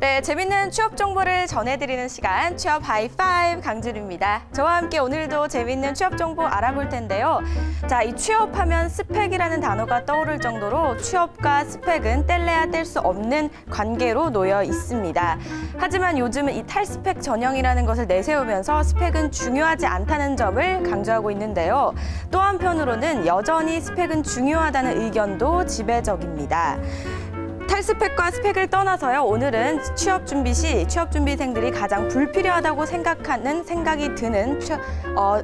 네, 재밌는 취업 정보를 전해드리는 시간 취업 하이파이브 강주루입니다. 저와 함께 오늘도 재밌는 취업 정보 알아볼 텐데요. 자, 이 취업하면 스펙이라는 단어가 떠오를 정도로 취업과 스펙은 뗄래야 뗄 수 없는 관계로 놓여 있습니다. 하지만 요즘은 이 탈스펙 전형이라는 것을 내세우면서 스펙은 중요하지 않다는 점을 강조하고 있는데요. 또 한편으로는 여전히 스펙은 중요하다는 의견도 지배적입니다. 탈스펙과 스펙을 떠나서요. 오늘은 취업 준비 시 취업준비생들이 가장 불필요하다고 생각이 드는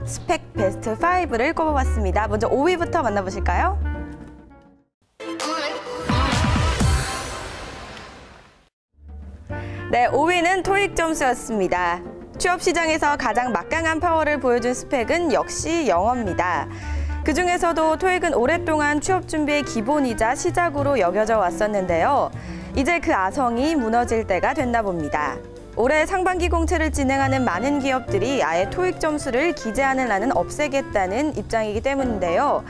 스펙 베스트 5를 꼽아봤습니다. 먼저 5위부터 만나보실까요? 네, 5위는 토익 점수였습니다. 취업 시장에서 가장 막강한 파워를 보여준 스펙은 역시 영어입니다. 그중에서도 토익은 오랫동안 취업 준비의 기본이자 시작으로 여겨져 왔었는데요. 이제 그 아성이 무너질 때가 됐나 봅니다. 올해 상반기 공채를 진행하는 많은 기업들이 아예 토익 점수를 기재하는 안은 없애겠다는 입장이기 때문인데요.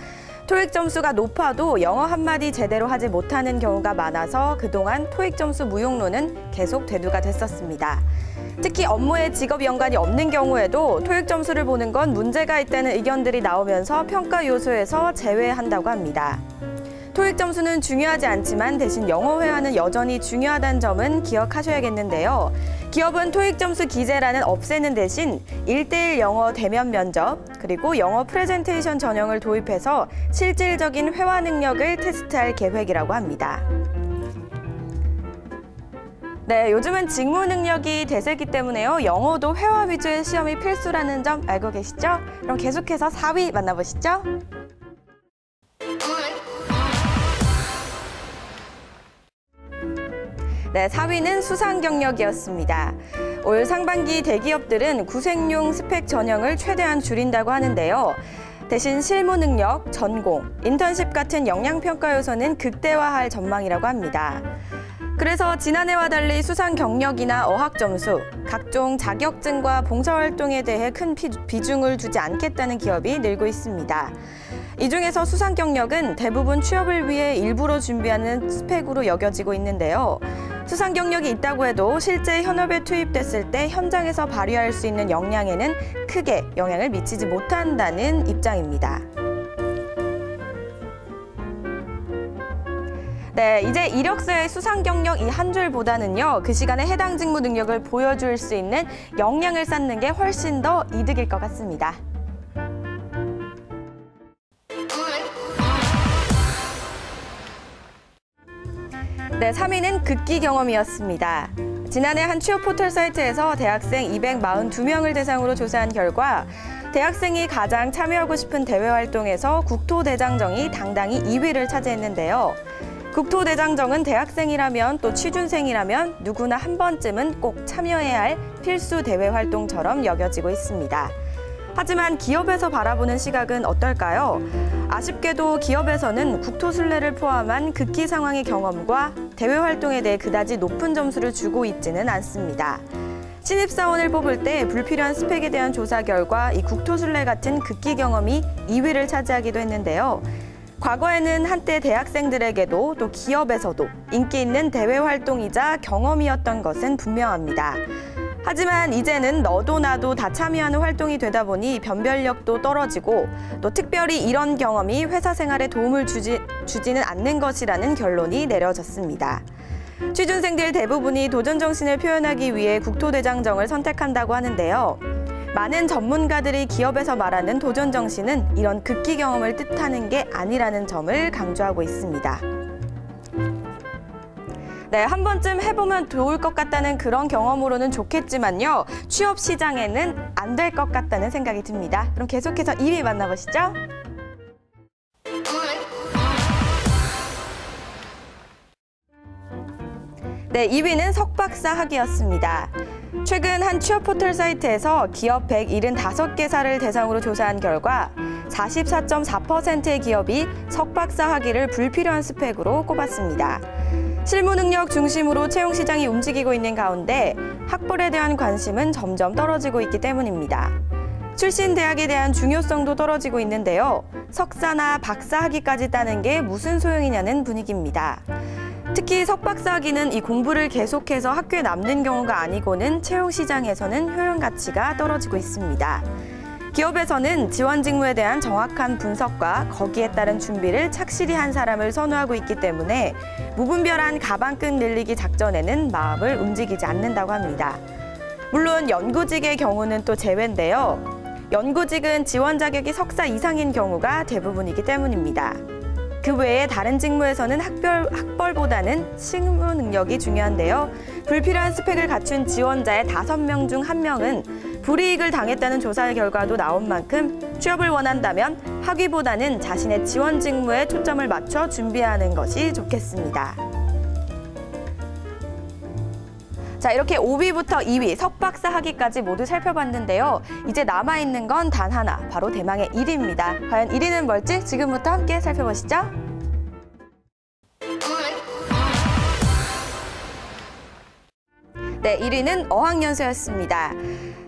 토익 점수가 높아도 영어 한마디 제대로 하지 못하는 경우가 많아서 그동안 토익 점수 무용론은 계속 대두가 됐었습니다. 특히 업무에 직업 연관이 없는 경우에도 토익 점수를 보는 건 문제가 있다는 의견들이 나오면서 평가 요소에서 제외한다고 합니다. 토익 점수는 중요하지 않지만 대신 영어 회화는 여전히 중요하다는 점은 기억하셔야겠는데요. 기업은 토익 점수 기재란은 없애는 대신 1:1 영어 대면 면접, 그리고 영어 프레젠테이션 전형을 도입해서 실질적인 회화 능력을 테스트할 계획이라고 합니다. 네, 요즘은 직무 능력이 대세이기 때문에요. 영어도 회화 위주의 시험이 필수라는 점 알고 계시죠? 그럼 계속해서 4위 만나보시죠. 네, 4위는 수상 경력이었습니다. 올 상반기 대기업들은 구생용 스펙 전형을 최대한 줄인다고 하는데요. 대신 실무 능력, 전공, 인턴십 같은 역량평가 요소는 극대화할 전망이라고 합니다. 그래서 지난해와 달리 수상 경력이나 어학 점수, 각종 자격증과 봉사활동에 대해 큰 비중을 두지 않겠다는 기업이 늘고 있습니다. 이 중에서 수상 경력은 대부분 취업을 위해 일부러 준비하는 스펙으로 여겨지고 있는데요. 수상 경력이 있다고 해도 실제 현업에 투입됐을 때 현장에서 발휘할 수 있는 역량에는 크게 영향을 미치지 못한다는 입장입니다. 네, 이제 이력서의 수상 경력 이 한 줄보다는요, 그 시간에 해당 직무 능력을 보여줄 수 있는 역량을 쌓는 게 훨씬 더 이득일 것 같습니다. 네, 3위는 극기 경험이었습니다. 지난해 한 취업 포털 사이트에서 대학생 242명을 대상으로 조사한 결과 대학생이 가장 참여하고 싶은 대외 활동에서 국토대장정이 당당히 2위를 차지했는데요. 국토대장정은 대학생이라면 또 취준생이라면 누구나 한 번쯤은 꼭 참여해야 할 필수 대외 활동처럼 여겨지고 있습니다. 하지만 기업에서 바라보는 시각은 어떨까요? 아쉽게도 기업에서는 국토순례를 포함한 극기 상황의 경험과 대외 활동에 대해 그다지 높은 점수를 주고 있지는 않습니다. 신입사원을 뽑을 때 불필요한 스펙에 대한 조사 결과 이 국토순례 같은 극기 경험이 2위를 차지하기도 했는데요. 과거에는 한때 대학생들에게도 또 기업에서도 인기 있는 대외 활동이자 경험이었던 것은 분명합니다. 하지만 이제는 너도 나도 다 참여하는 활동이 되다 보니 변별력도 떨어지고 또 특별히 이런 경험이 회사 생활에 도움을 주지는 않는 것이라는 결론이 내려졌습니다. 취준생들 대부분이 도전 정신을 표현하기 위해 국토대장정을 선택한다고 하는데요. 많은 전문가들이 기업에서 말하는 도전 정신은 이런 극기 경험을 뜻하는 게 아니라는 점을 강조하고 있습니다. 네, 한 번쯤 해보면 좋을 것 같다는 그런 경험으로는 좋겠지만요. 취업 시장에는 안 될 것 같다는 생각이 듭니다. 그럼 계속해서 2위 만나보시죠. 네, 2위는 석박사 학위였습니다. 최근 한 취업 포털 사이트에서 기업 175개사를 대상으로 조사한 결과 44.4%의 기업이 석박사 학위를 불필요한 스펙으로 꼽았습니다. 실무 능력 중심으로 채용 시장이 움직이고 있는 가운데 학벌에 대한 관심은 점점 떨어지고 있기 때문입니다. 출신 대학에 대한 중요성도 떨어지고 있는데요. 석사나 박사 학위까지 따는 게 무슨 소용이냐는 분위기입니다. 특히 특히 석박사 학위는 이 공부를 계속해서 학교에 남는 경우가 아니고는 채용 시장에서는 효용 가치가 떨어지고 있습니다. 기업에서는 지원 직무에 대한 정확한 분석과 거기에 따른 준비를 착실히 한 사람을 선호하고 있기 때문에 무분별한 가방끈 늘리기 작전에는 마음을 움직이지 않는다고 합니다. 물론 연구직의 경우는 또 제외인데요. 연구직은 지원 자격이 석사 이상인 경우가 대부분이기 때문입니다. 그 외에 다른 직무에서는 학벌보다는 실무 능력이 중요한데요. 불필요한 스펙을 갖춘 지원자의 5명 중 1명은 불이익을 당했다는 조사 결과도 나온 만큼 취업을 원한다면 학위보다는 자신의 지원 직무에 초점을 맞춰 준비하는 것이 좋겠습니다. 자, 이렇게 5위부터 2위, 석박사 학위까지 모두 살펴봤는데요. 이제 남아있는 건 단 하나, 바로 대망의 1위입니다. 과연 1위는 뭘지 지금부터 함께 살펴보시죠. 네, 1위는 어학연수였습니다.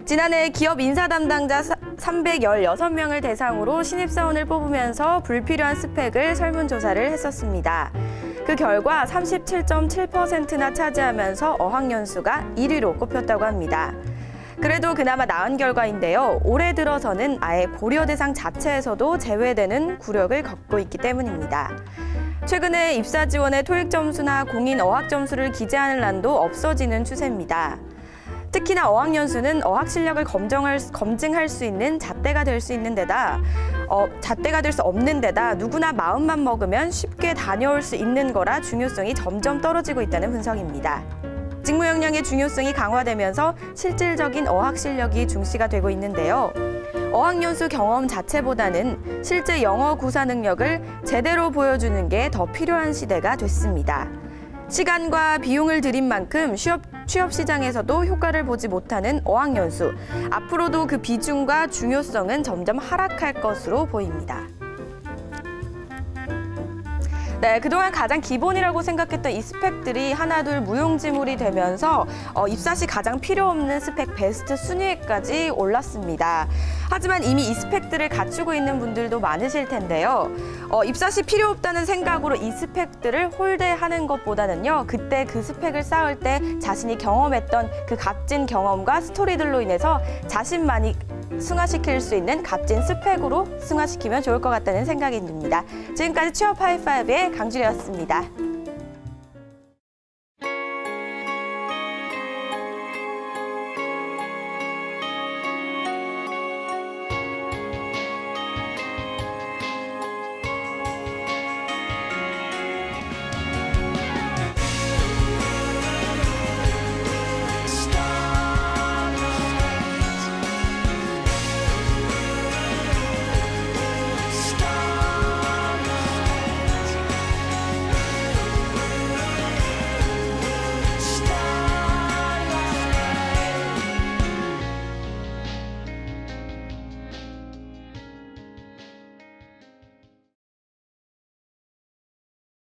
지난해 기업 인사 담당자 316명을 대상으로 신입사원을 뽑으면서 불필요한 스펙을 설문조사를 했었습니다. 그 결과 37.7%나 차지하면서 어학연수가 1위로 꼽혔다고 합니다. 그래도 그나마 나은 결과인데요. 올해 들어서는 아예 고려 대상 자체에서도 제외되는 굴욕을 겪고 있기 때문입니다. 최근에 입사 지원의 토익 점수나 공인 어학 점수를 기재하는欄도 없어지는 추세입니다. 특히나 어학연수는 어학 실력을 검증할 수 있는 잣대가 될 수 있는 데다 잣대가 될 수 없는 데다 누구나 마음만 먹으면 쉽게 다녀올 수 있는 거라 중요성이 점점 떨어지고 있다는 분석입니다. 직무 역량의 중요성이 강화되면서 실질적인 어학 실력이 중시가 되고 있는데요. 어학연수 경험 자체보다는 실제 영어 구사 능력을 제대로 보여주는 게 더 필요한 시대가 됐습니다. 시간과 비용을 들인 만큼 취업 시장에서도 효과를 보지 못하는 어학연수. 앞으로도 그 비중과 중요성은 점점 하락할 것으로 보입니다. 네, 그동안 가장 기본이라고 생각했던 이 스펙들이 하나둘 무용지물이 되면서 입사 시 가장 필요 없는 스펙 베스트 순위에까지 올랐습니다. 하지만 이미 이 스펙들을 갖추고 있는 분들도 많으실 텐데요. 입사 시 필요 없다는 생각으로 이 스펙들을 홀대하는 것보다는요. 그때 그 스펙을 쌓을 때 자신이 경험했던 그 값진 경험과 스토리들로 인해서 자신만이 승화시킬 수 있는 값진 스펙으로 승화시키면 좋을 것 같다는 생각이 듭니다. 지금까지 취업 하이파이브의 강주리였습니다.